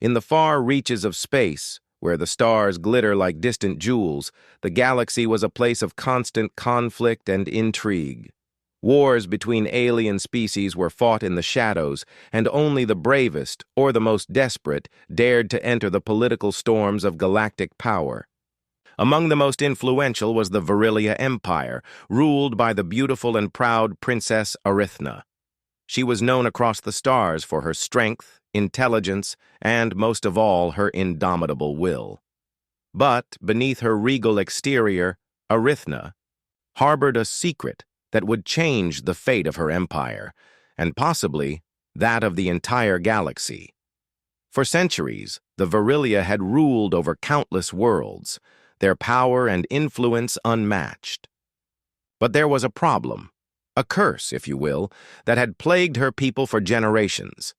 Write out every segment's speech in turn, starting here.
In the far reaches of space, where the stars glitter like distant jewels, the galaxy was a place of constant conflict and intrigue. Wars between alien species were fought in the shadows, and only the bravest, or the most desperate, dared to enter the political storms of galactic power. Among the most influential was the Virilia Empire, ruled by the beautiful and proud Princess Arithna. She was known across the stars for her strength, intelligence, and, most of all, her indomitable will. But beneath her regal exterior, Arithna harbored a secret that would change the fate of her empire, and possibly that of the entire galaxy. For centuries, the Virilia had ruled over countless worlds, their power and influence unmatched. But there was a problem, a curse, if you will, that had plagued her people for generations.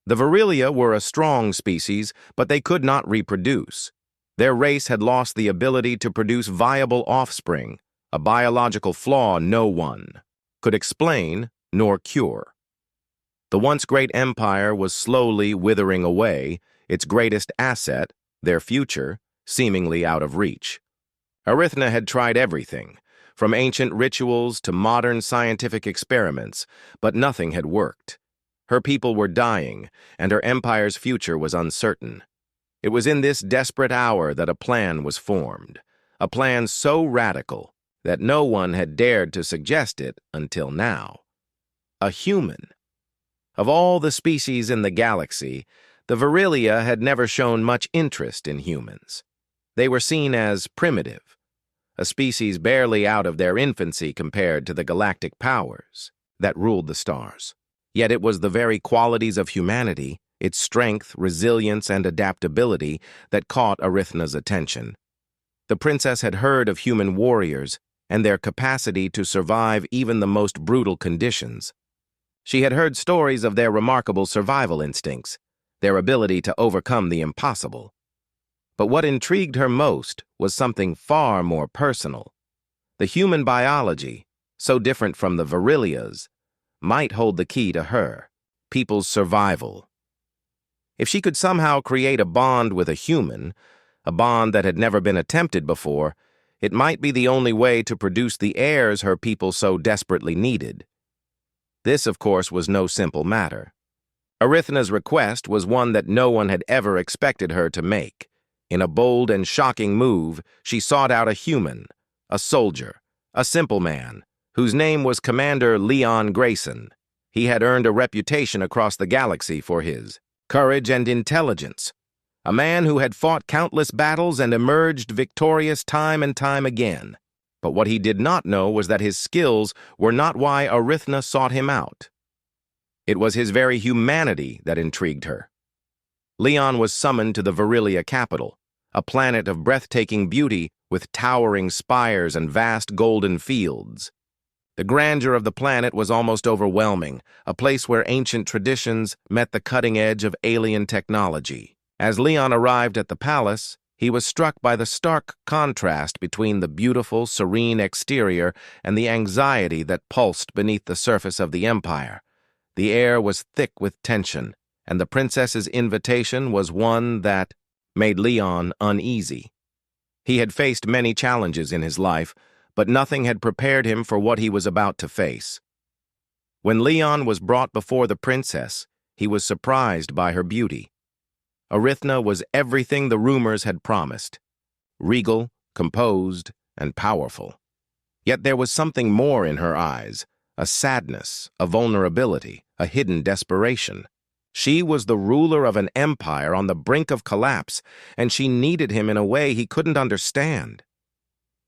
The Virilia were a strong species, but they could not reproduce. Their race had lost the ability to produce viable offspring, a biological flaw no one could explain nor cure. The once great empire was slowly withering away, its greatest asset, their future, seemingly out of reach. Arithna had tried everything, from ancient rituals to modern scientific experiments, but nothing had worked. Her people were dying, and her empire's future was uncertain. It was in this desperate hour that a plan was formed, a plan so radical that no one had dared to suggest it until now. A human. Of all the species in the galaxy, the Virilia had never shown much interest in humans. They were seen as primitive, a species barely out of their infancy compared to the galactic powers that ruled the stars. Yet it was the very qualities of humanity, its strength, resilience, and adaptability, that caught Arithna's attention. The princess had heard of human warriors and their capacity to survive even the most brutal conditions. She had heard stories of their remarkable survival instincts, their ability to overcome the impossible. But what intrigued her most was something far more personal. The human biology, so different from the Virilia's, might hold the key to her, people's survival. If she could somehow create a bond with a human, a bond that had never been attempted before, it might be the only way to produce the heirs her people so desperately needed. This, of course, was no simple matter. Arithna's request was one that no one had ever expected her to make. In a bold and shocking move, she sought out a human, a soldier, a simple man, whose name was Commander Leon Grayson. He had earned a reputation across the galaxy for his courage and intelligence, a man who had fought countless battles and emerged victorious time and time again. But what he did not know was that his skills were not why Arithna sought him out. It was his very humanity that intrigued her. Leon was summoned to the Virilia capital, a planet of breathtaking beauty with towering spires and vast golden fields. The grandeur of the planet was almost overwhelming, a place where ancient traditions met the cutting edge of alien technology. As Leon arrived at the palace, he was struck by the stark contrast between the beautiful, serene exterior and the anxiety that pulsed beneath the surface of the empire. The air was thick with tension, and the princess's invitation was one that made Leon uneasy. He had faced many challenges in his life, but nothing had prepared him for what he was about to face. When Leon was brought before the princess, he was surprised by her beauty. Arithna was everything the rumors had promised: regal, composed, and powerful. Yet there was something more in her eyes, a sadness, a vulnerability, a hidden desperation. She was the ruler of an empire on the brink of collapse, and she needed him in a way he couldn't understand.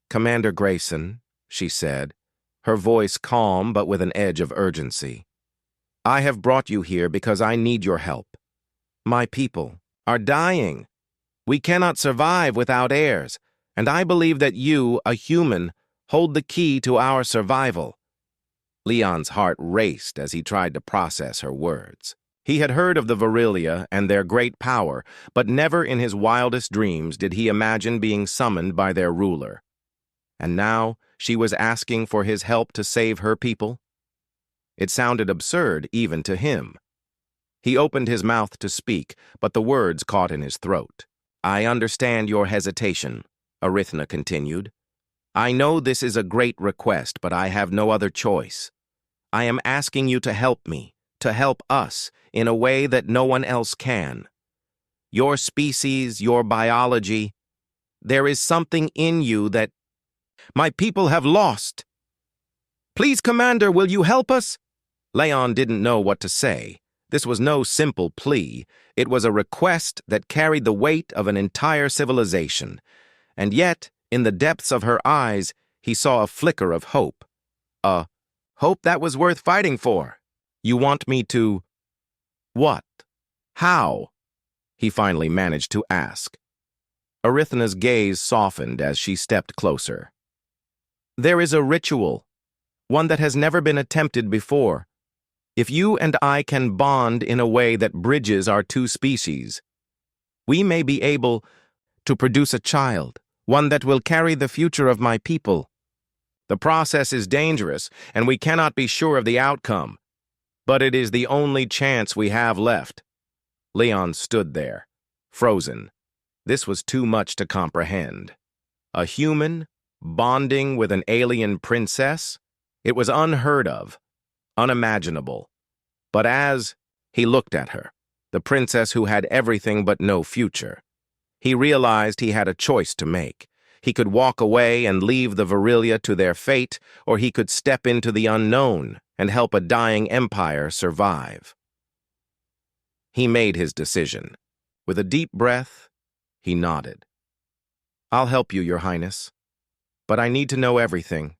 "Commander Grayson," she said, her voice calm but with an edge of urgency, "I have brought you here because I need your help. My people are dying. We cannot survive without heirs, and I believe that you, a human, hold the key to our survival." Leon's heart raced as he tried to process her words. He had heard of the Virilia and their great power, but never in his wildest dreams did he imagine being summoned by their ruler. And now she was asking for his help to save her people? It sounded absurd even to him. He opened his mouth to speak, but the words caught in his throat. "I understand your hesitation," Arithna continued. "I know this is a great request, but I have no other choice. I am asking you to help me, to help us, in a way that no one else can. Your species, your biology, there is something in you that my people have lost. Please, Commander, will you help us?" Leon didn't know what to say. This was no simple plea. It was a request that carried the weight of an entire civilization. And yet, in the depths of her eyes, he saw a flicker of hope. A hope that was worth fighting for. "You want me to—" "What? How?" he finally managed to ask. Arithna's gaze softened as she stepped closer. "There is a ritual, one that has never been attempted before. If you and I can bond in a way that bridges our two species, we may be able to produce a child, one that will carry the future of my people. The process is dangerous, and we cannot be sure of the outcome, but it is the only chance we have left." Leon stood there, frozen. This was too much to comprehend. A human bonding with an alien princess? It was unheard of, unimaginable. But as he looked at her, the princess who had everything but no future, he realized he had a choice to make. He could walk away and leave the Virilia to their fate, or he could step into the unknown and help a dying empire survive. He made his decision. With a deep breath, he nodded. "I'll help you, Your Highness. But I need to know everything.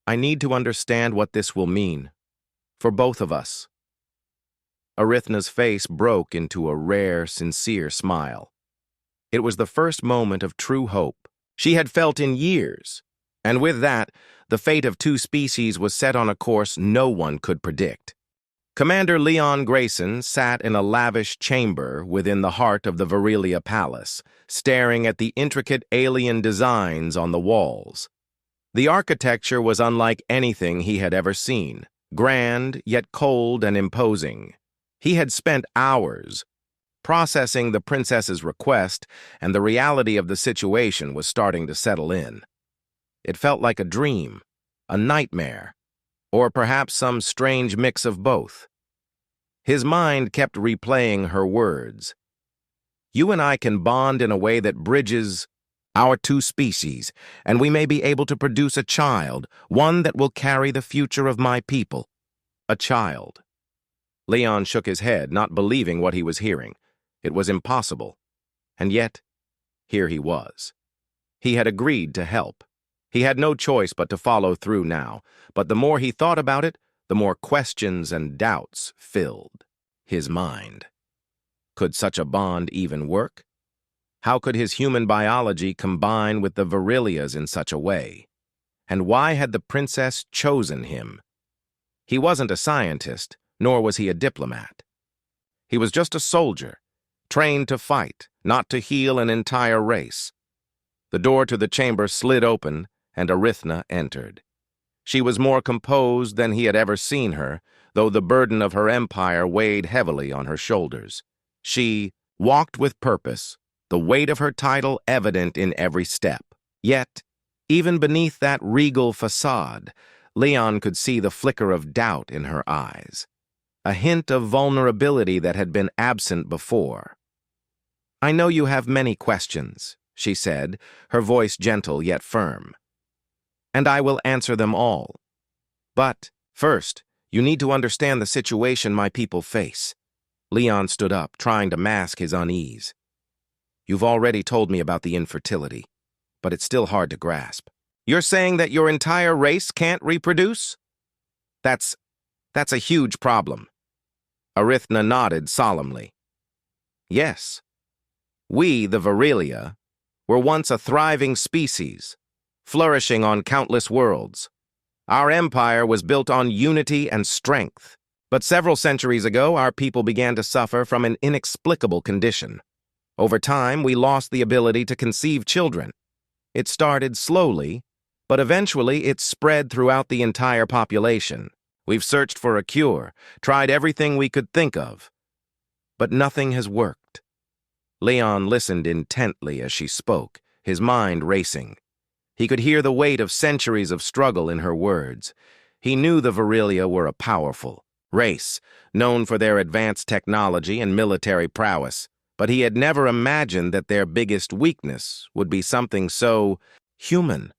I need to understand what this will mean. For both of us." Arithna's face broke into a rare, sincere smile. It was the first moment of true hope she had felt in years, and with that, the fate of two species was set on a course no one could predict. Commander Leon Grayson sat in a lavish chamber within the heart of the Virilia Palace, staring at the intricate alien designs on the walls. The architecture was unlike anything he had ever seen, grand yet cold and imposing. He had spent hours processing the princess's request, and the reality of the situation was starting to settle in. It felt like a dream, a nightmare, or perhaps some strange mix of both. His mind kept replaying her words. "You and I can bond in a way that bridges our two species, and we may be able to produce a child, one that will carry the future of my people." A child. Leon shook his head, not believing what he was hearing. It was impossible. And yet, here he was. He had agreed to help. He had no choice but to follow through now, but the more he thought about it, the more questions and doubts filled his mind. Could such a bond even work? How could his human biology combine with the Virilia's in such a way? And why had the princess chosen him? He wasn't a scientist, nor was he a diplomat. He was just a soldier, trained to fight, not to heal an entire race. The door to the chamber slid open, and Arithna entered. She was more composed than he had ever seen her, though the burden of her empire weighed heavily on her shoulders. She walked with purpose, the weight of her title evident in every step. Yet, even beneath that regal facade, Leon could see the flicker of doubt in her eyes, a hint of vulnerability that had been absent before. "I know you have many questions," she said, her voice gentle yet firm. "And I will answer them all. But, first, you need to understand the situation my people face." Leon stood up, trying to mask his unease. "You've already told me about the infertility, but it's still hard to grasp. You're saying that your entire race can't reproduce? That's a huge problem." Arithna nodded solemnly. "Yes. We, the Virilia, were once a thriving species, flourishing on countless worlds. Our empire was built on unity and strength. But several centuries ago, our people began to suffer from an inexplicable condition. Over time, we lost the ability to conceive children. It started slowly, but eventually it spread throughout the entire population. We've searched for a cure, tried everything we could think of, but nothing has worked. Leon listened intently as she spoke, his mind racing. He could hear the weight of centuries of struggle in her words. He knew the Virilia were a powerful race, known for their advanced technology and military prowess, but he had never imagined that their biggest weakness would be something so human.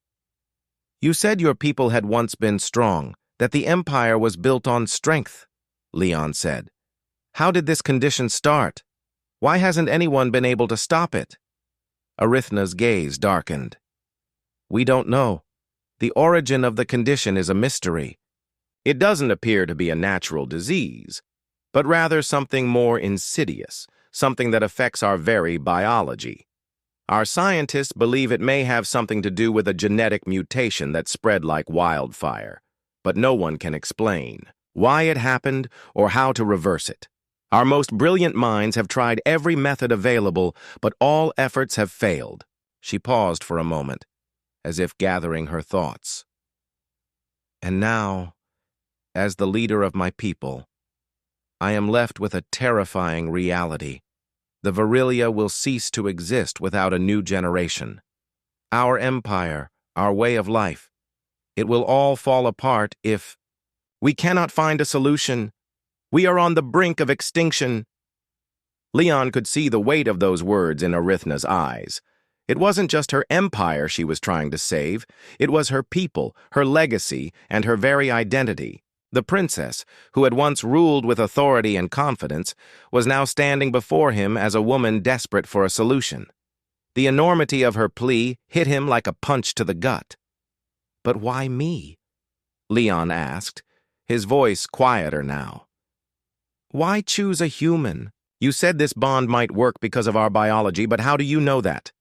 You said your people had once been strong, that the empire was built on strength, Leon said. How did this condition start? Why hasn't anyone been able to stop it? Arithna's gaze darkened. We don't know. The origin of the condition is a mystery. It doesn't appear to be a natural disease, but rather something more insidious, something that affects our very biology. Our scientists believe it may have something to do with a genetic mutation that spread like wildfire, but no one can explain why it happened or how to reverse it. Our most brilliant minds have tried every method available, but all efforts have failed. She paused for a moment, as if gathering her thoughts. And now, as the leader of my people, I am left with a terrifying reality. The Virilia will cease to exist without a new generation. Our empire, our way of life, it will all fall apart if we cannot find a solution. We are on the brink of extinction. Leon could see the weight of those words in Arithna's eyes. It wasn't just her empire she was trying to save. It was her people, her legacy, and her very identity. The princess, who had once ruled with authority and confidence, was now standing before him as a woman desperate for a solution. The enormity of her plea hit him like a punch to the gut. But why me? Leon asked, his voice quieter now. Why choose a human? You said this bond might work because of our biology, but how do you know that?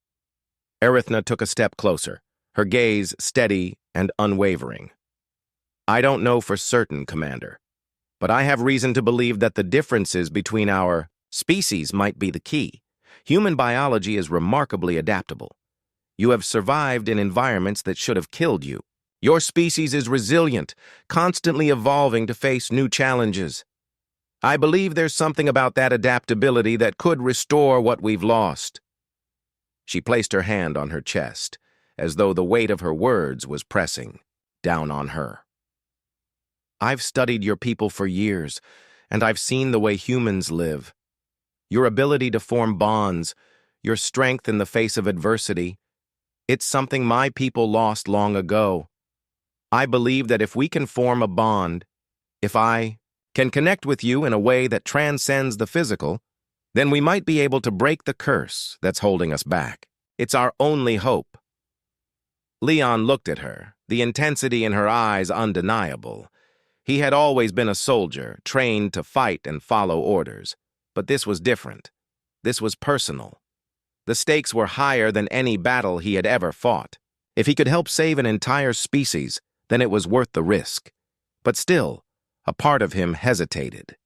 Arithna took a step closer, her gaze steady and unwavering. I don't know for certain, Commander, but I have reason to believe that the differences between our species might be the key. Human biology is remarkably adaptable. You have survived in environments that should have killed you. Your species is resilient, constantly evolving to face new challenges. I believe there's something about that adaptability that could restore what we've lost. She placed her hand on her chest, as though the weight of her words was pressing down on her. I've studied your people for years, and I've seen the way humans live. Your ability to form bonds, your strength in the face of adversity, it's something my people lost long ago. I believe that if we can form a bond, if I can connect with you in a way that transcends the physical, then we might be able to break the curse that's holding us back. It's our only hope. Leon looked at her, the intensity in her eyes undeniable. He had always been a soldier, trained to fight and follow orders. But this was different. This was personal. The stakes were higher than any battle he had ever fought. If he could help save an entire species, then it was worth the risk. But still, a part of him hesitated.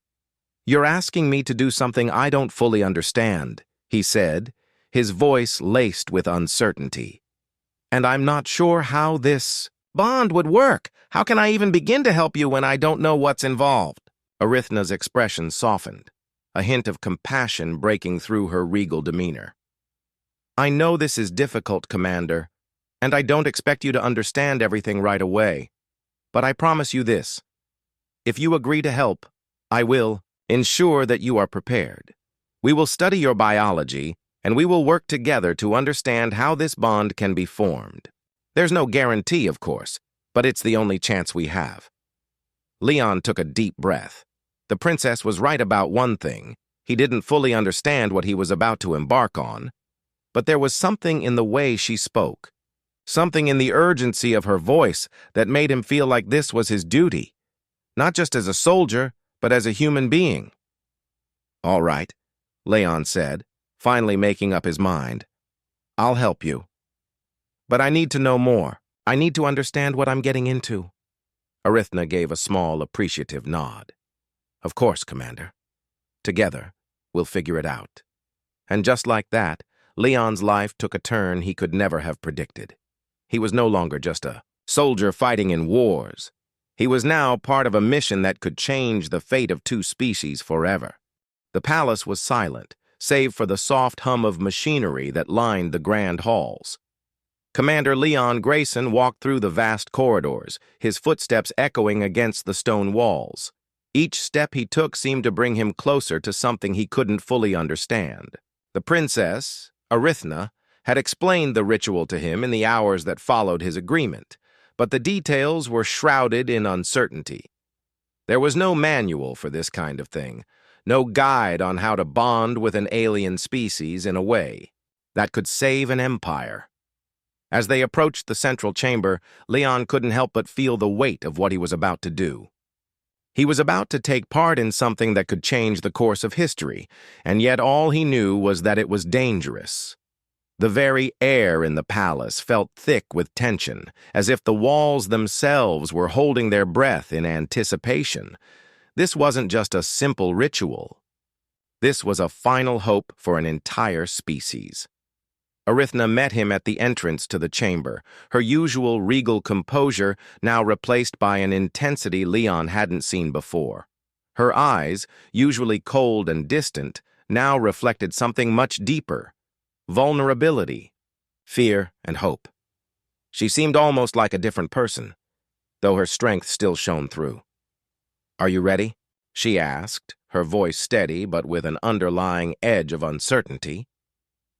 You're asking me to do something I don't fully understand, he said, his voice laced with uncertainty. And I'm not sure how this bond would work. How can I even begin to help you when I don't know what's involved? Arithna's expression softened, a hint of compassion breaking through her regal demeanor. I know this is difficult, Commander, and I don't expect you to understand everything right away. But I promise you this. If you agree to help, I will ensure that you are prepared. We will study your biology, and we will work together to understand how this bond can be formed. There's no guarantee, of course, but it's the only chance we have. Leon took a deep breath. The princess was right about one thing. He didn't fully understand what he was about to embark on, but there was something in the way she spoke, something in the urgency of her voice that made him feel like this was his duty. Not just as a soldier, but as a human being. All right, Leon said, finally making up his mind. I'll help you. But I need to know more. I need to understand what I'm getting into. Arithna gave a small, appreciative nod. Of course, Commander. Together, we'll figure it out. And just like that, Leon's life took a turn he could never have predicted. He was no longer just a soldier fighting in wars. He was now part of a mission that could change the fate of two species forever. The palace was silent, save for the soft hum of machinery that lined the grand halls. Commander Leon Grayson walked through the vast corridors, his footsteps echoing against the stone walls. Each step he took seemed to bring him closer to something he couldn't fully understand. The princess, Arithna, had explained the ritual to him in the hours that followed his agreement, but the details were shrouded in uncertainty. There was no manual for this kind of thing, no guide on how to bond with an alien species in a way that could save an empire. As they approached the central chamber, Leon couldn't help but feel the weight of what he was about to do. He was about to take part in something that could change the course of history, and yet all he knew was that it was dangerous. The very air in the palace felt thick with tension, as if the walls themselves were holding their breath in anticipation. This wasn't just a simple ritual. This was a final hope for an entire species. Arithna met him at the entrance to the chamber, her usual regal composure now replaced by an intensity Leon hadn't seen before. Her eyes, usually cold and distant, now reflected something much deeper: vulnerability, fear, and hope. She seemed almost like a different person, though her strength still shone through. "Are you ready?" she asked, her voice steady but with an underlying edge of uncertainty.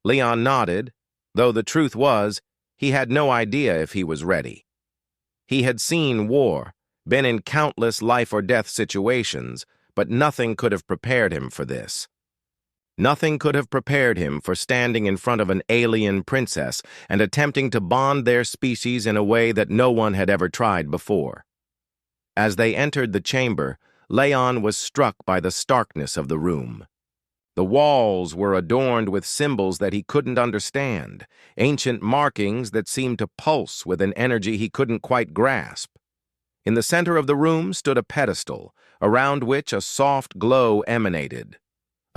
Leon nodded, though the truth was, he had no idea if he was ready. He had seen war, been in countless life-or-death situations, but nothing could have prepared him for this. Nothing could have prepared him for standing in front of an alien princess and attempting to bond their species in a way that no one had ever tried before. As they entered the chamber, Leon was struck by the starkness of the room. The walls were adorned with symbols that he couldn't understand, ancient markings that seemed to pulse with an energy he couldn't quite grasp. In the center of the room stood a pedestal, around which a soft glow emanated.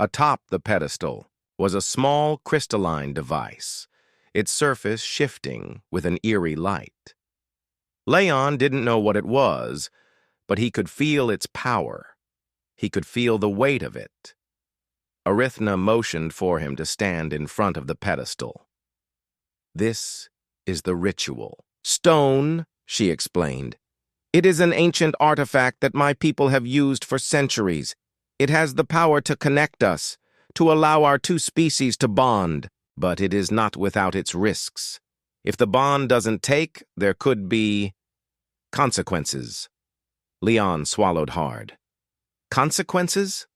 Atop the pedestal was a small crystalline device, its surface shifting with an eerie light. Leon didn't know what it was, but he could feel its power. He could feel the weight of it. Arithna motioned for him to stand in front of the pedestal. "This is the ritual." "Stone," she explained. "It is an ancient artifact that my people have used for centuries. It has the power to connect us, to allow our two species to bond, but it is not without its risks. If the bond doesn't take, there could be consequences." Leon swallowed hard. "Consequences?"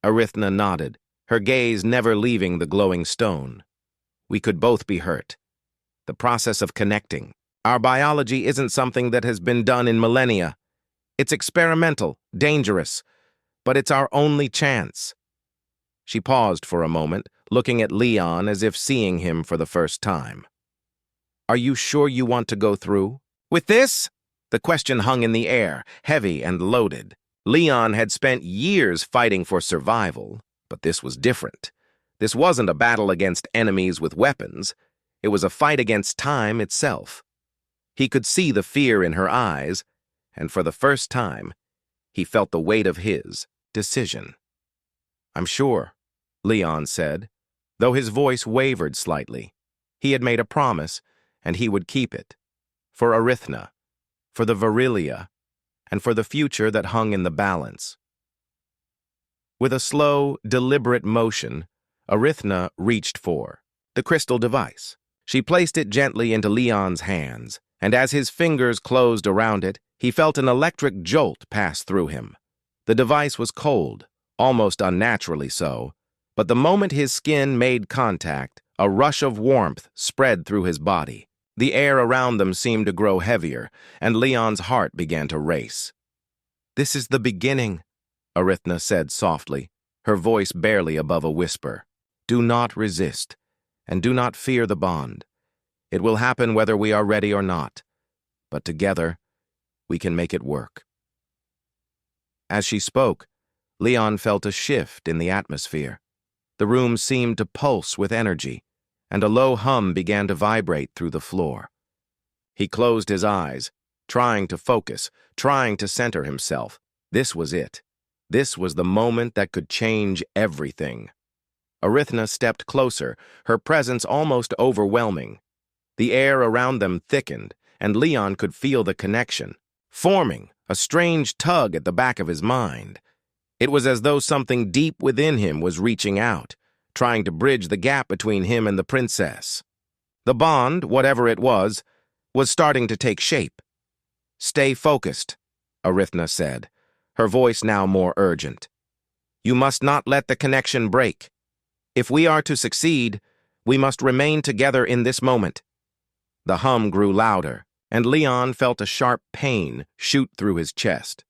Arithna nodded, her gaze never leaving the glowing stone. "We could both be hurt. The process of connecting. Our biology isn't something that has been done in millennia. It's experimental, dangerous, but it's our only chance." She paused for a moment, looking at Leon as if seeing him for the first time. "Are you sure you want to go through with this?" The question hung in the air, heavy and loaded. Leon had spent years fighting for survival, but this was different. This wasn't a battle against enemies with weapons. It was a fight against time itself. He could see the fear in her eyes, and for the first time, he felt the weight of his decision. "I'm sure," Leon said, though his voice wavered slightly. He had made a promise, and he would keep it. For Arithna, for the Virilia, and for the future that hung in the balance. With a slow, deliberate motion, Arithna reached for the crystal device. She placed it gently into Leon's hands, and as his fingers closed around it, he felt an electric jolt pass through him. The device was cold, almost unnaturally so, but the moment his skin made contact, a rush of warmth spread through his body. The air around them seemed to grow heavier, and Leon's heart began to race. "This is the beginning," Arithna said softly, her voice barely above a whisper. "Do not resist, and do not fear the bond. It will happen whether we are ready or not, but together we can make it work." As she spoke, Leon felt a shift in the atmosphere. The room seemed to pulse with energy, and a low hum began to vibrate through the floor. He closed his eyes, trying to focus, trying to center himself. This was it. This was the moment that could change everything. Arithna stepped closer, her presence almost overwhelming. The air around them thickened, and Leon could feel the connection, forming a strange tug at the back of his mind. It was as though something deep within him was reaching out, trying to bridge the gap between him and the princess. The bond, whatever it was starting to take shape. "Stay focused," Arithna said, her voice now more urgent. "You must not let the connection break. If we are to succeed, we must remain together in this moment." The hum grew louder, and Leon felt a sharp pain shoot through his chest.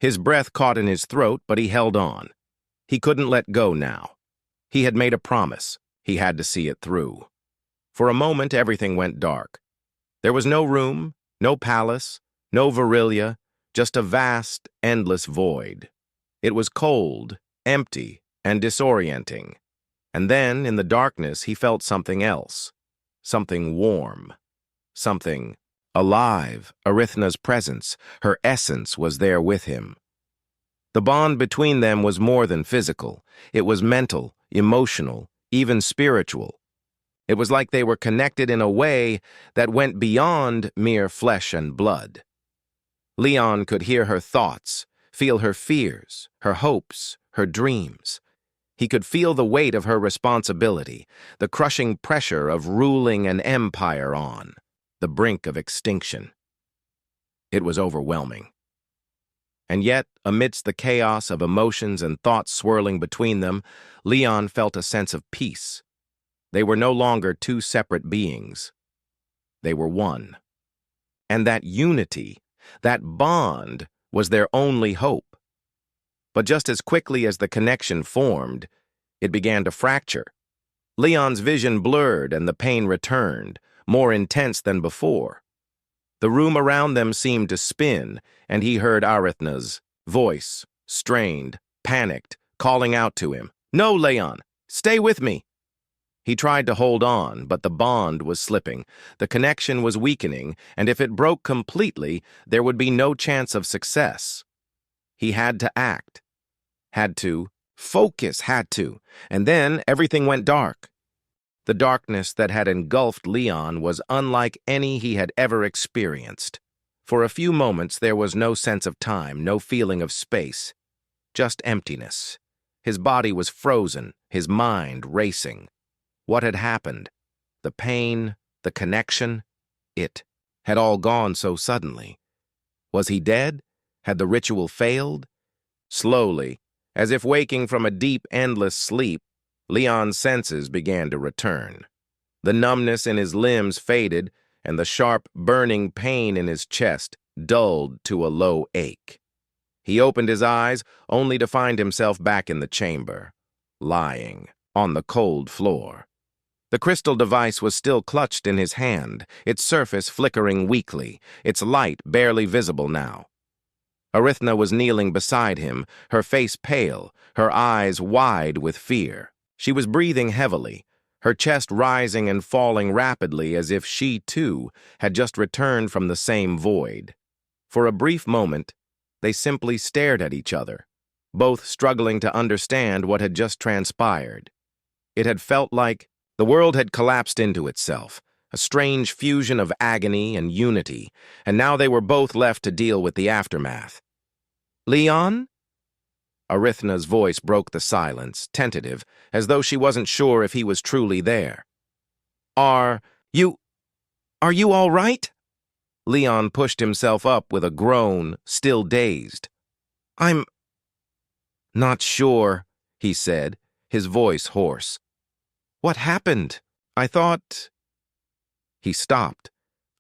His breath caught in his throat, but he held on. He couldn't let go now. He had made a promise. He had to see it through. For a moment, everything went dark. There was no room, no palace, no Verilia, just a vast, endless void. It was cold, empty, and disorienting. And then, in the darkness, he felt something else. Something warm. Something alive. Arithna's presence, her essence, was there with him. The bond between them was more than physical. It was mental, emotional, even spiritual. It was like they were connected in a way that went beyond mere flesh and blood. Leon could hear her thoughts, feel her fears, her hopes, her dreams. He could feel the weight of her responsibility, the crushing pressure of ruling an empire on the brink of extinction. It was overwhelming. And yet, amidst the chaos of emotions and thoughts swirling between them, Leon felt a sense of peace. They were no longer two separate beings. They were one. And that unity, that bond, was their only hope. But just as quickly as the connection formed, it began to fracture. Leon's vision blurred and the pain returned, more intense than before. The room around them seemed to spin, and he heard Arithna's voice, strained, panicked, calling out to him, "No, Leon, stay with me." He tried to hold on, but the bond was slipping, the connection was weakening, and if it broke completely, there would be no chance of success. He had to act. Had to focus, and then everything went dark. The darkness that had engulfed Leon was unlike any he had ever experienced. For a few moments there was no sense of time, no feeling of space, just emptiness. His body was frozen, his mind racing. What had happened? The pain, the connection, it had all gone so suddenly. Was he dead? Had the ritual failed? Slowly, as if waking from a deep, endless sleep, Leon's senses began to return. The numbness in his limbs faded, and the sharp, burning pain in his chest dulled to a low ache. He opened his eyes, only to find himself back in the chamber, lying on the cold floor. The crystal device was still clutched in his hand, its surface flickering weakly, its light barely visible now. Arithna was kneeling beside him, her face pale, her eyes wide with fear. She was breathing heavily, her chest rising and falling rapidly as if she, too, had just returned from the same void. For a brief moment, they simply stared at each other, both struggling to understand what had just transpired. It had felt like the world had collapsed into itself, a strange fusion of agony and unity, and now they were both left to deal with the aftermath. "Leon?" Arithna's voice broke the silence, tentative, as though she wasn't sure if he was truly there. Are you all right?" Leon pushed himself up with a groan, still dazed. "I'm not sure," he said, his voice hoarse. "What happened? I thought—" He stopped,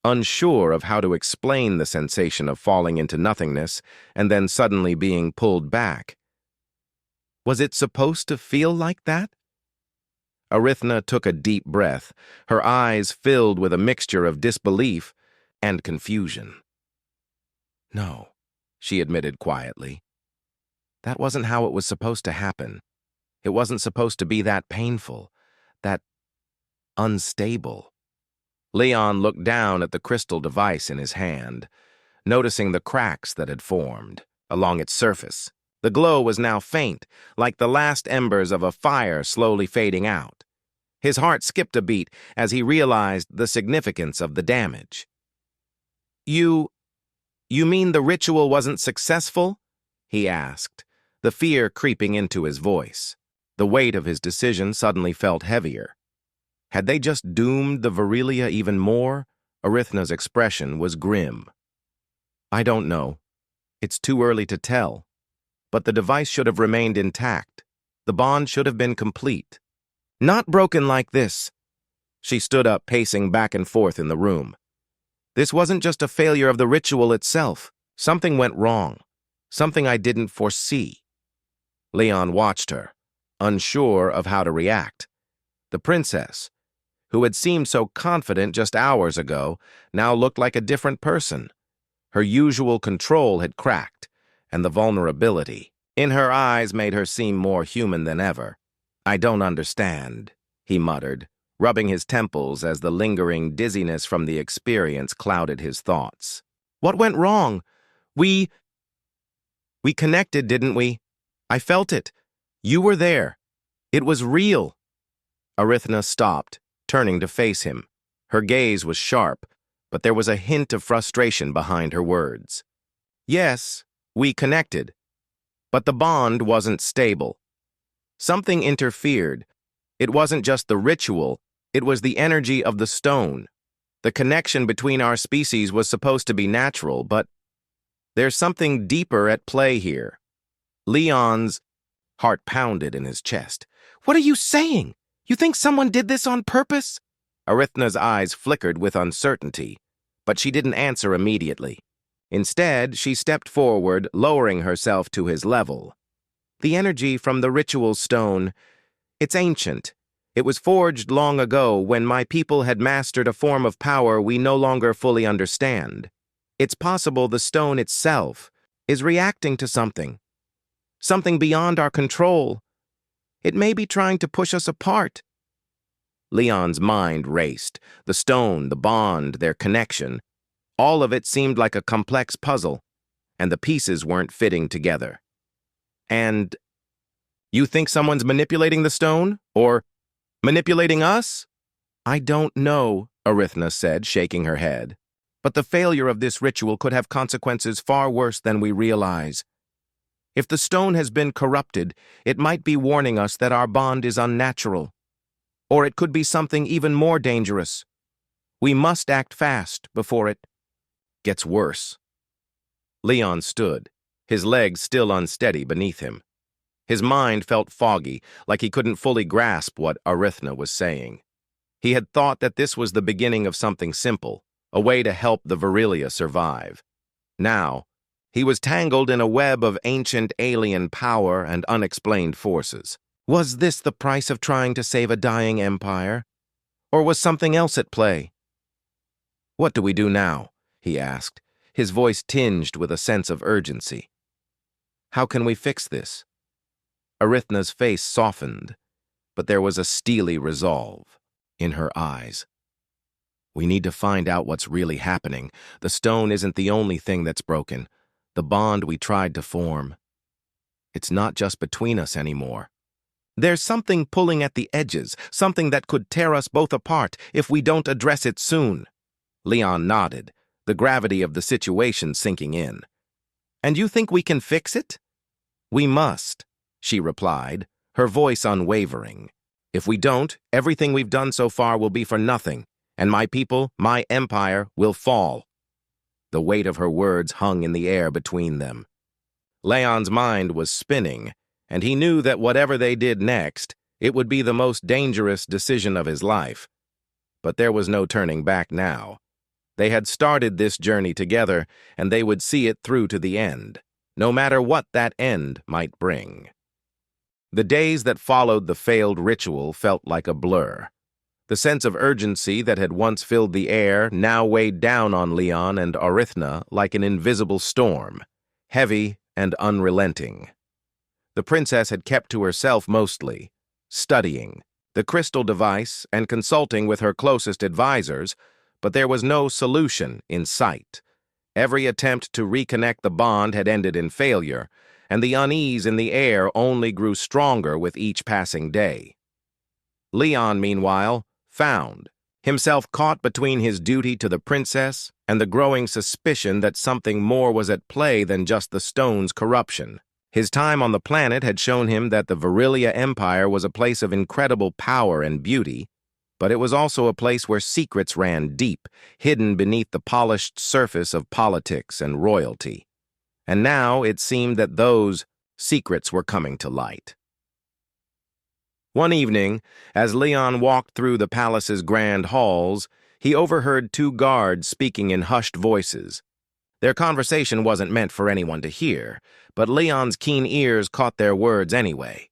unsure of how to explain the sensation of falling into nothingness and then suddenly being pulled back. Was it supposed to feel like that? Arithna took a deep breath, her eyes filled with a mixture of disbelief and confusion. "No," she admitted quietly. "That wasn't how it was supposed to happen. It wasn't supposed to be that painful, that unstable." Leon looked down at the crystal device in his hand, noticing the cracks that had formed along its surface. The glow was now faint, like the last embers of a fire slowly fading out. His heart skipped a beat as he realized the significance of the damage. You mean the ritual wasn't successful? He asked, the fear creeping into his voice. The weight of his decision suddenly felt heavier. Had they just doomed the Virelia even more? Arithna's expression was grim. I don't know. It's too early to tell. But the device should have remained intact. The bond should have been complete. Not broken like this. She stood up, pacing back and forth in the room. This wasn't just a failure of the ritual itself. Something went wrong. Something I didn't foresee. Leon watched her, unsure of how to react. The princess, who had seemed so confident just hours ago, now looked like a different person. Her usual control had cracked, and the vulnerability in her eyes made her seem more human than ever. I don't understand, he muttered, rubbing his temples as the lingering dizziness from the experience clouded his thoughts. What went wrong? We connected, didn't we? I felt it. You were there. It was real. Arithna stopped, turning to face him. Her gaze was sharp, but there was a hint of frustration behind her words. Yes, we connected. But the bond wasn't stable. Something interfered. It wasn't just the ritual, it was the energy of the stone. The connection between our species was supposed to be natural, but there's something deeper at play here. Leon's heart pounded in his chest. What are you saying? You think someone did this on purpose? Arithna's eyes flickered with uncertainty, but she didn't answer immediately. Instead, she stepped forward, lowering herself to his level. The energy from the ritual stone, it's ancient. It was forged long ago when my people had mastered a form of power we no longer fully understand. It's possible the stone itself is reacting to something beyond our control. It may be trying to push us apart. Leon's mind raced. The stone, the bond, their connection. All of it seemed like a complex puzzle, and the pieces weren't fitting together. And you think someone's manipulating the stone? Or manipulating us? I don't know, Arithna said, shaking her head. But the failure of this ritual could have consequences far worse than we realize. If the stone has been corrupted, it might be warning us that our bond is unnatural. Or it could be something even more dangerous. We must act fast before it gets worse. Leon stood, his legs still unsteady beneath him. His mind felt foggy, like he couldn't fully grasp what Arithna was saying. He had thought that this was the beginning of something simple, a way to help the Virelia survive. Now, he was tangled in a web of ancient alien power and unexplained forces. Was this the price of trying to save a dying empire? Or was something else at play? What do we do now? He asked, his voice tinged with a sense of urgency. How can we fix this? Arithna's face softened, but there was a steely resolve in her eyes. We need to find out what's really happening. The stone isn't the only thing that's broken. The bond we tried to form. It's not just between us anymore. There's something pulling at the edges, something that could tear us both apart if we don't address it soon. Leon nodded, the gravity of the situation sinking in. And you think we can fix it? We must, she replied, her voice unwavering. If we don't, everything we've done so far will be for nothing, and my people, my empire, will fall. The weight of her words hung in the air between them. Leon's mind was spinning, and he knew that whatever they did next, it would be the most dangerous decision of his life. But there was no turning back now. They had started this journey together, and they would see it through to the end, no matter what that end might bring. The days that followed the failed ritual felt like a blur. The sense of urgency that had once filled the air now weighed down on Leon and Arithna like an invisible storm, heavy and unrelenting. The princess had kept to herself mostly, studying the crystal device and consulting with her closest advisors, but there was no solution in sight. Every attempt to reconnect the bond had ended in failure, and the unease in the air only grew stronger with each passing day. Leon, meanwhile, found himself caught between his duty to the princess and the growing suspicion that something more was at play than just the stone's corruption. His time on the planet had shown him that the Virilia Empire was a place of incredible power and beauty, but it was also a place where secrets ran deep, hidden beneath the polished surface of politics and royalty. And now it seemed that those secrets were coming to light. One evening, as Leon walked through the palace's grand halls, he overheard two guards speaking in hushed voices. Their conversation wasn't meant for anyone to hear, but Leon's keen ears caught their words anyway.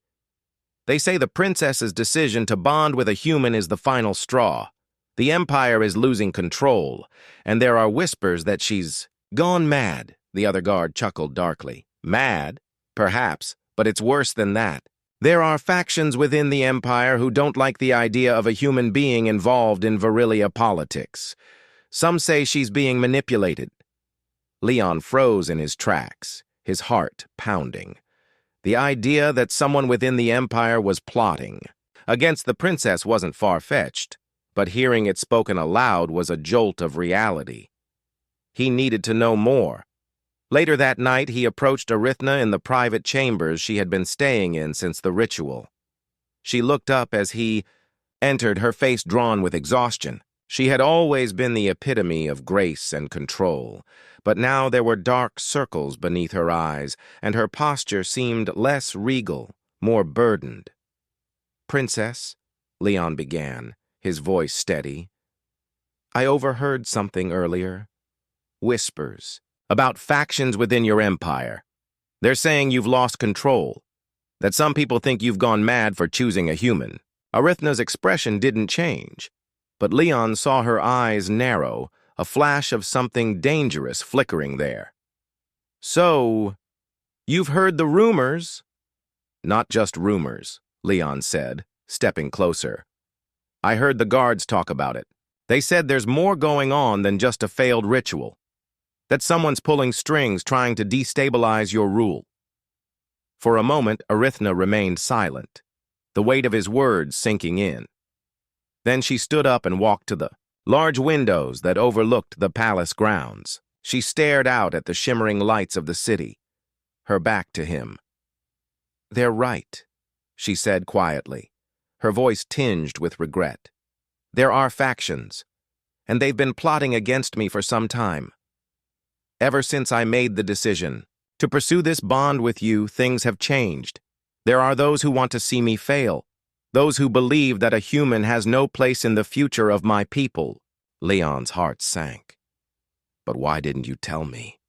They say the princess's decision to bond with a human is the final straw. The Empire is losing control, and there are whispers that she's gone mad, the other guard chuckled darkly. Mad? Perhaps, but it's worse than that. There are factions within the Empire who don't like the idea of a human being involved in Virilia politics. Some say she's being manipulated. Leon froze in his tracks, his heart pounding. The idea that someone within the Empire was plotting against the princess wasn't far-fetched, but hearing it spoken aloud was a jolt of reality. He needed to know more. Later that night, he approached Arithna in the private chambers she had been staying in since the ritual. She looked up as he entered, her face drawn with exhaustion. She had always been the epitome of grace and control, but now there were dark circles beneath her eyes, and her posture seemed less regal, more burdened. "Princess," Leon began, his voice steady, "I overheard something earlier. Whispers. About factions within your empire. They're saying you've lost control, that some people think you've gone mad for choosing a human." Arithna's expression didn't change, but Leon saw her eyes narrow, a flash of something dangerous flickering there. "So, you've heard the rumors?" "Not just rumors," Leon said, stepping closer. "I heard the guards talk about it. They said there's more going on than just a failed ritual. That someone's pulling strings trying to destabilize your rule." For a moment, Arithna remained silent, the weight of his words sinking in. Then she stood up and walked to the large windows that overlooked the palace grounds. She stared out at the shimmering lights of the city, her back to him. "They're right," she said quietly, her voice tinged with regret. "There are factions, and they've been plotting against me for some time. Ever since I made the decision to pursue this bond with you, things have changed. There are those who want to see me fail, those who believe that a human has no place in the future of my people." Leon's heart sank. "But why didn't you tell me?"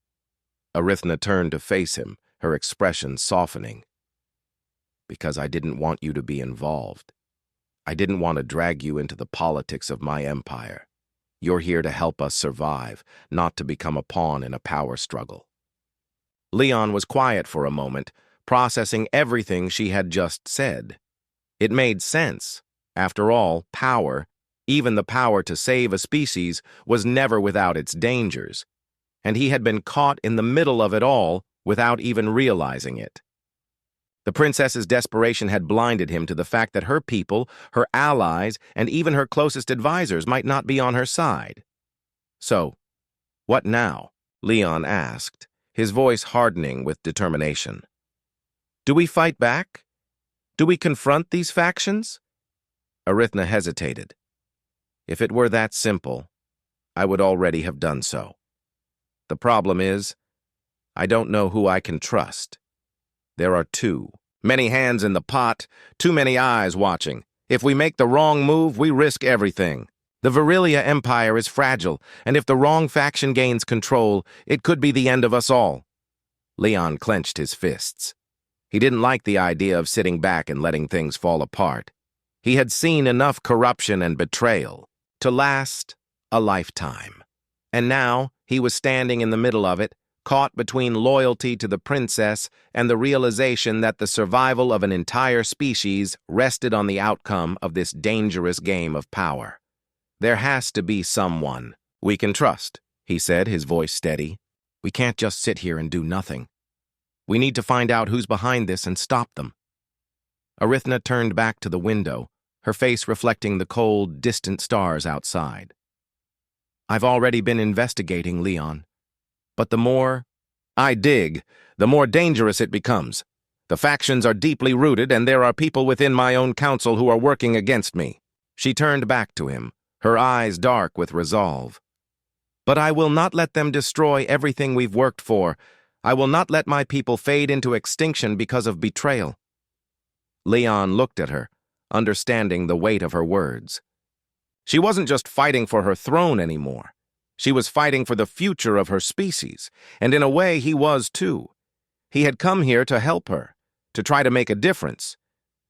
Arithna turned to face him, her expression softening. "Because I didn't want you to be involved. I didn't want to drag you into the politics of my empire. You're here to help us survive, not to become a pawn in a power struggle." Leon was quiet for a moment, processing everything she had just said. It made sense. After all, power, even the power to save a species, was never without its dangers, and he had been caught in the middle of it all without even realizing it. The princess's desperation had blinded him to the fact that her people, her allies, and even her closest advisors might not be on her side. "So, what now?" Leon asked, his voice hardening with determination. "Do we fight back? Do we confront these factions?" Arithna hesitated. "If it were that simple, I would already have done so. The problem is, I don't know who I can trust. There are too many hands in the pot, too many eyes watching. If we make the wrong move, we risk everything. The Virilia Empire is fragile, and if the wrong faction gains control, it could be the end of us all." Leon clenched his fists. He didn't like the idea of sitting back and letting things fall apart. He had seen enough corruption and betrayal to last a lifetime. And now he was standing in the middle of it, caught between loyalty to the princess and the realization that the survival of an entire species rested on the outcome of this dangerous game of power. "There has to be someone we can trust," he said, his voice steady. "We can't just sit here and do nothing." We need to find out who's behind this and stop them. Arithna turned back to the window, her face reflecting the cold, distant stars outside. I've already been investigating, Leon. But the more I dig, the more dangerous it becomes. The factions are deeply rooted, and there are people within my own council who are working against me. She turned back to him, her eyes dark with resolve. But I will not let them destroy everything we've worked for. I will not let my people fade into extinction because of betrayal. Leon looked at her, understanding the weight of her words. She wasn't just fighting for her throne anymore. She was fighting for the future of her species, and in a way he was too. He had come here to help her, to try to make a difference.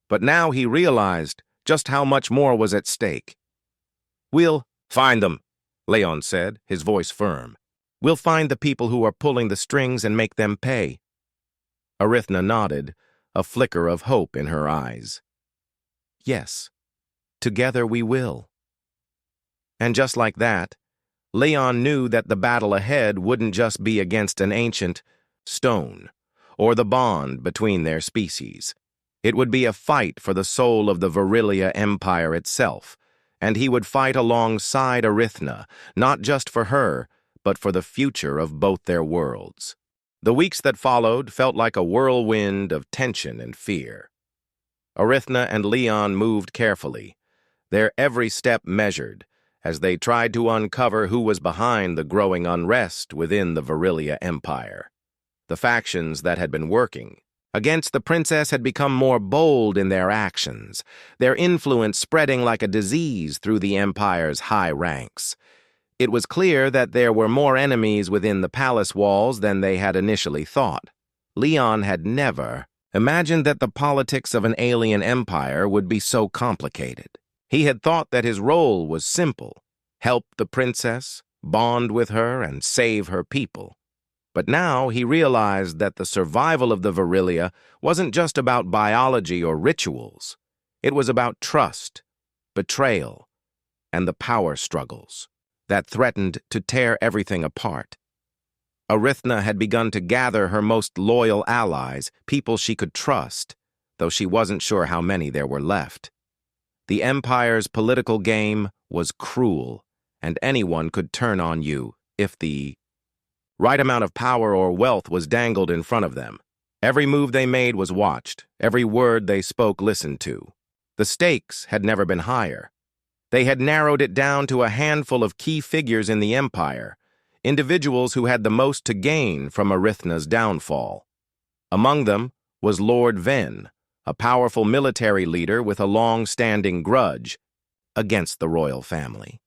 But now he realized just how much more was at stake. We'll find them, Leon said, his voice firm. We'll find the people who are pulling the strings and make them pay. Arithna nodded, a flicker of hope in her eyes. Yes, together we will. And just like that, Leon knew that the battle ahead wouldn't just be against an ancient stone, or the bond between their species. It would be a fight for the soul of the Virilia Empire itself, and he would fight alongside Arithna, not just for her, but for the future of both their worlds. The weeks that followed felt like a whirlwind of tension and fear. Arithna and Leon moved carefully, their every step measured, as they tried to uncover who was behind the growing unrest within the Virilia Empire. The factions that had been working against the princess had become more bold in their actions, their influence spreading like a disease through the empire's high ranks. It was clear that there were more enemies within the palace walls than they had initially thought. Leon had never imagined that the politics of an alien empire would be so complicated. He had thought that his role was simple: help the princess, bond with her, and save her people. But now he realized that the survival of the Virilia wasn't just about biology or rituals. It was about trust, betrayal, and the power struggles that threatened to tear everything apart. Arithna had begun to gather her most loyal allies, people she could trust, though she wasn't sure how many there were left. The Empire's political game was cruel, and anyone could turn on you if the right amount of power or wealth was dangled in front of them. Every move they made was watched, every word they spoke listened to. The stakes had never been higher. They had narrowed it down to a handful of key figures in the Empire, individuals who had the most to gain from Arithna's downfall. Among them was Lord Ven, a powerful military leader with a long-standing grudge against the royal family.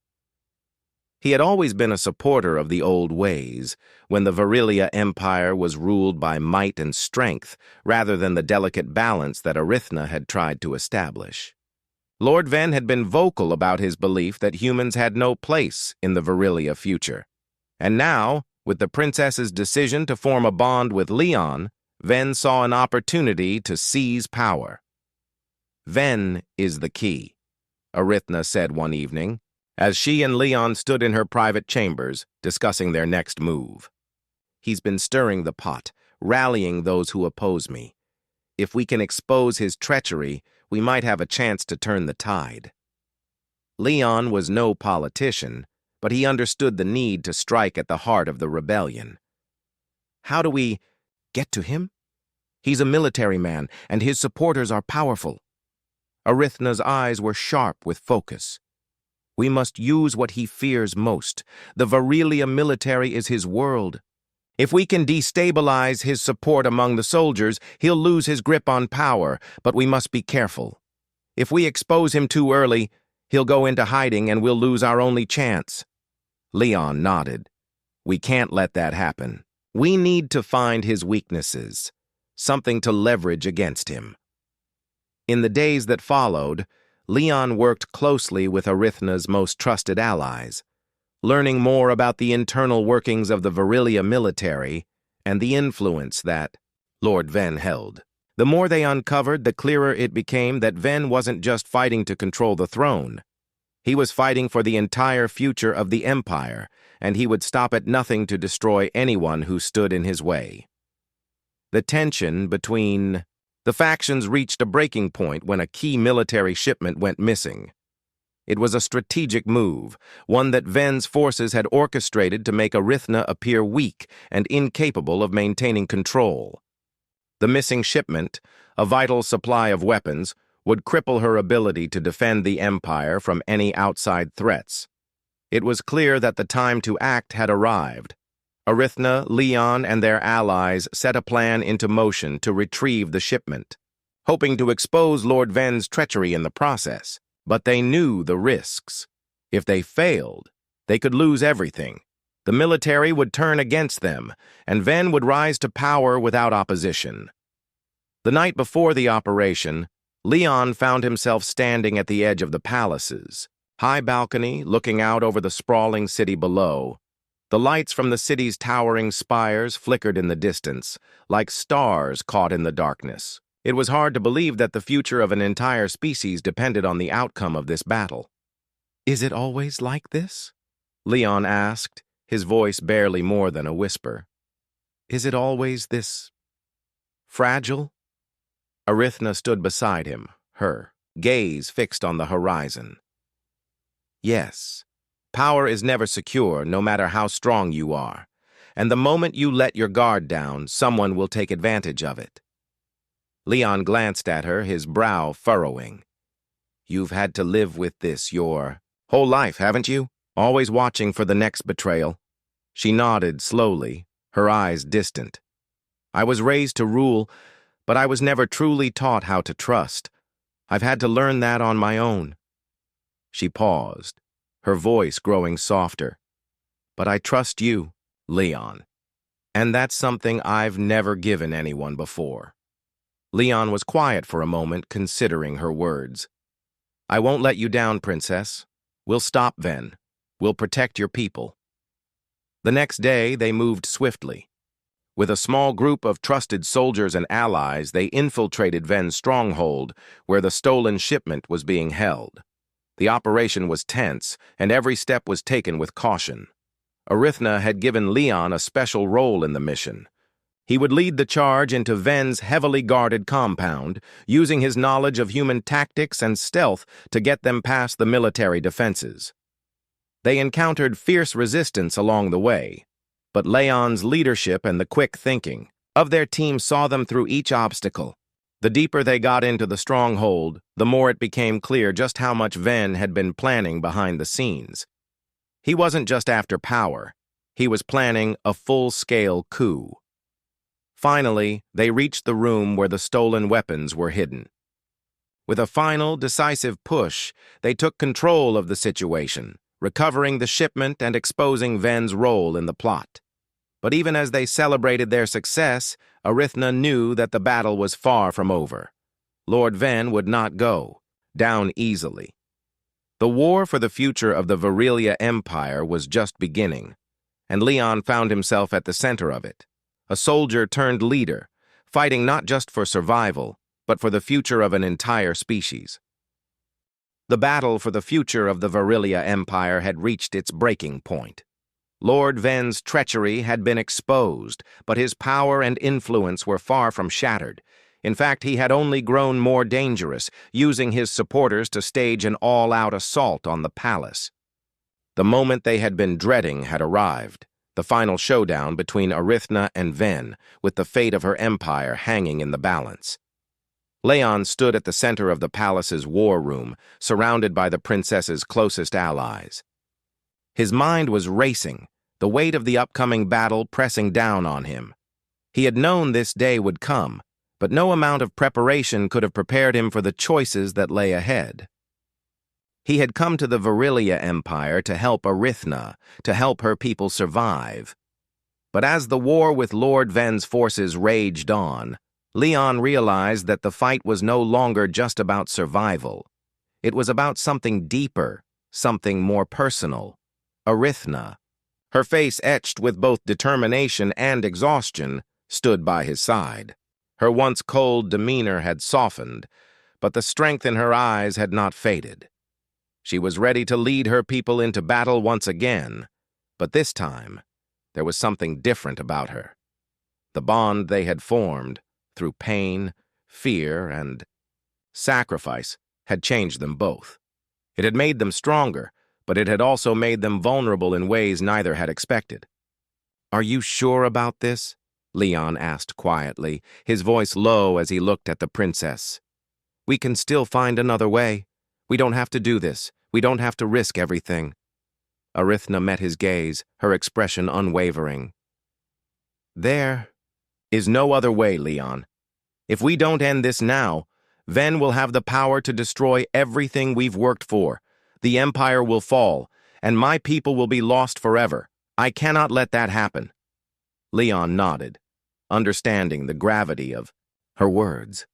He had always been a supporter of the old ways, when the Virilia Empire was ruled by might and strength rather than the delicate balance that Arithna had tried to establish. Lord Ven had been vocal about his belief that humans had no place in the Virilia future. And now, with the princess's decision to form a bond with Leon, Ven saw an opportunity to seize power. Ven is the key, Arithna said one evening, as she and Leon stood in her private chambers, discussing their next move. He's been stirring the pot, rallying those who oppose me. If we can expose his treachery, we might have a chance to turn the tide. Leon was no politician, but he understood the need to strike at the heart of the rebellion. How do we get to him? He's a military man, and his supporters are powerful. Arithna's eyes were sharp with focus. We must use what he fears most. The Virilia military is his world. If we can destabilize his support among the soldiers, he'll lose his grip on power, but we must be careful. If we expose him too early, he'll go into hiding and we'll lose our only chance. Leon nodded. We can't let that happen. We need to find his weaknesses, something to leverage against him. In the days that followed, Leon worked closely with Arithna's most trusted allies, learning more about the internal workings of the Virilia military and the influence that Lord Ven held. The more they uncovered, the clearer it became that Ven wasn't just fighting to control the throne. He was fighting for the entire future of the Empire, and he would stop at nothing to destroy anyone who stood in his way. The tension between the factions reached a breaking point when a key military shipment went missing. It was a strategic move, one that Ven's forces had orchestrated to make Arithna appear weak and incapable of maintaining control. The missing shipment, a vital supply of weapons, would cripple her ability to defend the Empire from any outside threats. It was clear that the time to act had arrived. Arithna, Leon, and their allies set a plan into motion to retrieve the shipment, hoping to expose Lord Ven's treachery in the process. But they knew the risks. If they failed, they could lose everything. The military would turn against them, and Ven would rise to power without opposition. The night before the operation, Leon found himself standing at the edge of the palace's high balcony, looking out over the sprawling city below. The lights from the city's towering spires flickered in the distance, like stars caught in the darkness. It was hard to believe that the future of an entire species depended on the outcome of this battle. "Is it always like this?" Leon asked, his voice barely more than a whisper. "Is it always this fragile?" Arithna stood beside him, her gaze fixed on the horizon. "Yes, power is never secure, no matter how strong you are, and the moment you let your guard down, someone will take advantage of it." Leon glanced at her, his brow furrowing. "You've had to live with this your whole life, haven't you? Always watching for the next betrayal." She nodded slowly, her eyes distant. "I was raised to rule, but I was never truly taught how to trust. I've had to learn that on my own." She paused, her voice growing softer. "But I trust you, Leon. And that's something I've never given anyone before." Leon was quiet for a moment, considering her words. "I won't let you down, Princess. We'll stop Ven. We'll protect your people." The next day, they moved swiftly. With a small group of trusted soldiers and allies, they infiltrated Ven's stronghold, where the stolen shipment was being held. The operation was tense, and every step was taken with caution. Arithna had given Leon a special role in the mission. He would lead the charge into Ven's heavily guarded compound, using his knowledge of human tactics and stealth to get them past the military defenses. They encountered fierce resistance along the way, but Leon's leadership and the quick thinking of their team saw them through each obstacle. The deeper they got into the stronghold, the more it became clear just how much Ven had been planning behind the scenes. He wasn't just after power, he was planning a full-scale coup. Finally, they reached the room where the stolen weapons were hidden. With a final, decisive push, they took control of the situation, recovering the shipment and exposing Ven's role in the plot. But even as they celebrated their success, Arithna knew that the battle was far from over. Lord Ven would not go down easily. The war for the future of the Virelia Empire was just beginning, and Leon found himself at the center of it. A soldier turned leader, fighting not just for survival, but for the future of an entire species. The battle for the future of the Virelia Empire had reached its breaking point. Lord Ven's treachery had been exposed, but his power and influence were far from shattered. In fact, he had only grown more dangerous, using his supporters to stage an all-out assault on the palace. The moment they had been dreading had arrived. The final showdown between Arithna and Ven, with the fate of her empire hanging in the balance. Leon stood at the center of the palace's war room, surrounded by the princess's closest allies. His mind was racing, the weight of the upcoming battle pressing down on him. He had known this day would come, but no amount of preparation could have prepared him for the choices that lay ahead. He had come to the Virelia Empire to help Arithna, to help her people survive. But as the war with Lord Ven's forces raged on, Leon realized that the fight was no longer just about survival. It was about something deeper, something more personal. Arithna, her face etched with both determination and exhaustion, stood by his side. Her once cold demeanor had softened, but the strength in her eyes had not faded. She was ready to lead her people into battle once again, but this time, there was something different about her. The bond they had formed, through pain, fear, and sacrifice, had changed them both. It had made them stronger, but it had also made them vulnerable in ways neither had expected. "Are you sure about this?" Leon asked quietly, his voice low as he looked at the princess. "We can still find another way. We don't have to do this. We don't have to risk everything." Arithna met his gaze, her expression unwavering. "There is no other way, Leon. If we don't end this now, Ven will have the power to destroy everything we've worked for. The Empire will fall, and my people will be lost forever. I cannot let that happen." Leon nodded, understanding the gravity of her words.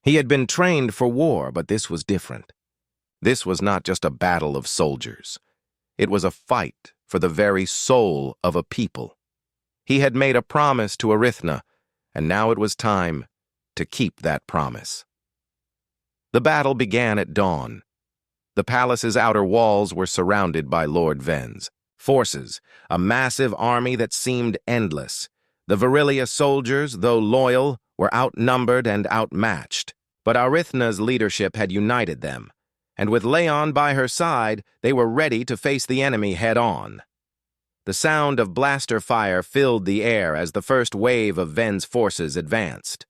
He had been trained for war, but this was different. This was not just a battle of soldiers. It was a fight for the very soul of a people. He had made a promise to Arithna, and now it was time to keep that promise. The battle began at dawn. The palace's outer walls were surrounded by Lord Ven's forces, a massive army that seemed endless. The Virilia soldiers, though loyal, were outnumbered and outmatched. But Arithna's leadership had united them, and with Leon by her side, they were ready to face the enemy head-on. The sound of blaster fire filled the air as the first wave of Ven's forces advanced.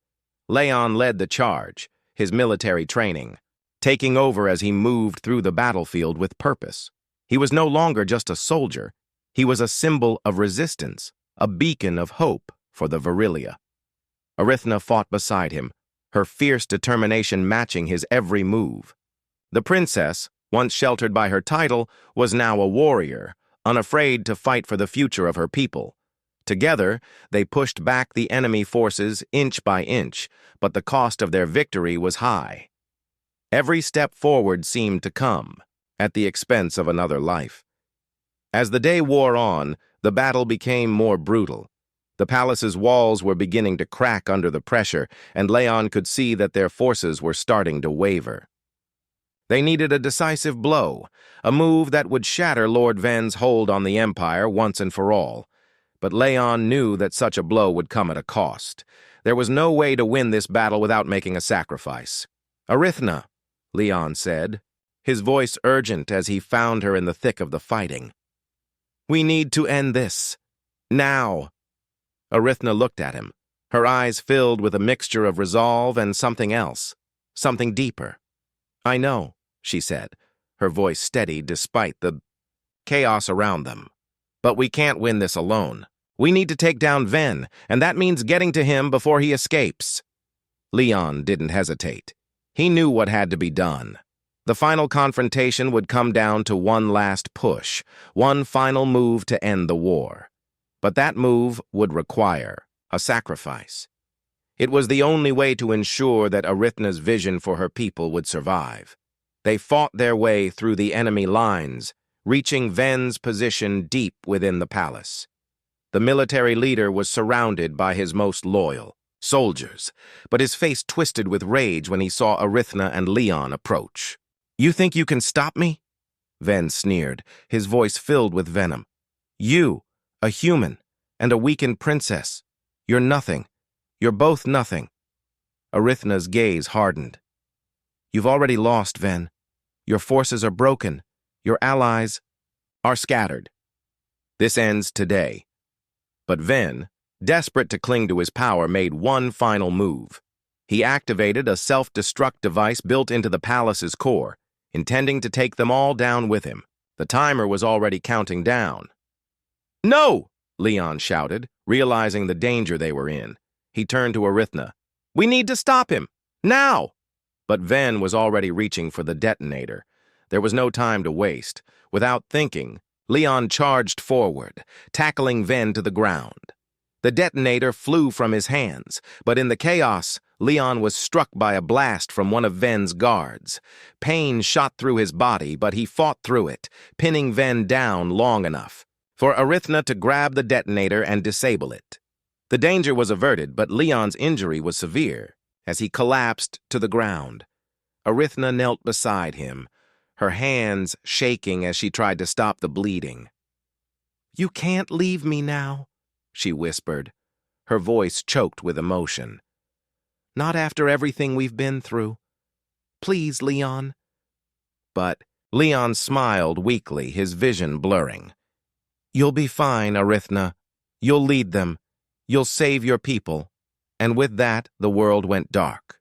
Leon led the charge, his military training, taking over as he moved through the battlefield with purpose. He was no longer just a soldier. He was a symbol of resistance, a beacon of hope for the Virilia. Arithna fought beside him, her fierce determination matching his every move. The princess, once sheltered by her title, was now a warrior, unafraid to fight for the future of her people. Together, they pushed back the enemy forces inch by inch, but the cost of their victory was high. Every step forward seemed to come at the expense of another life. As the day wore on, the battle became more brutal. The palace's walls were beginning to crack under the pressure, and Leon could see that their forces were starting to waver. They needed a decisive blow, a move that would shatter Lord Ven's hold on the Empire once and for all. But Leon knew that such a blow would come at a cost. There was no way to win this battle without making a sacrifice. "Arithna," Leon said, his voice urgent as he found her in the thick of the fighting. "We need to end this. Now." Arithna looked at him, her eyes filled with a mixture of resolve and something else, something deeper. "I know," she said, her voice steady despite the chaos around them. "But we can't win this alone. We need to take down Ven, and that means getting to him before he escapes." Leon didn't hesitate. He knew what had to be done. The final confrontation would come down to one last push, one final move to end the war. But that move would require a sacrifice. It was the only way to ensure that Arithna's vision for her people would survive. They fought their way through the enemy lines, reaching Ven's position deep within the palace. The military leader was surrounded by his most loyal soldiers, but his face twisted with rage when he saw Arithna and Leon approach. "You think you can stop me?" Ven sneered, his voice filled with venom. "You, a human, and a weakened princess. You're nothing. You're both nothing." Arithna's gaze hardened. "You've already lost, Ven. Your forces are broken. Your allies are scattered. This ends today." But Ven, desperate to cling to his power, made one final move. He activated a self-destruct device built into the palace's core, intending to take them all down with him. The timer was already counting down. "No!" Leon shouted, realizing the danger they were in. He turned to Arithna. "We need to stop him! Now!" But Ven was already reaching for the detonator. There was no time to waste. Without thinking, Leon charged forward, tackling Ven to the ground. The detonator flew from his hands, but in the chaos, Leon was struck by a blast from one of Ven's guards. Pain shot through his body, but he fought through it, pinning Ven down long enough for Arithna to grab the detonator and disable it. The danger was averted, but Leon's injury was severe as he collapsed to the ground. Arithna knelt beside him, her hands shaking as she tried to stop the bleeding. "You can't leave me now," she whispered, her voice choked with emotion. "Not after everything we've been through. Please, Leon." But Leon smiled weakly, his vision blurring. "You'll be fine, Arithna. You'll lead them. You'll save your people." And with that, the world went dark.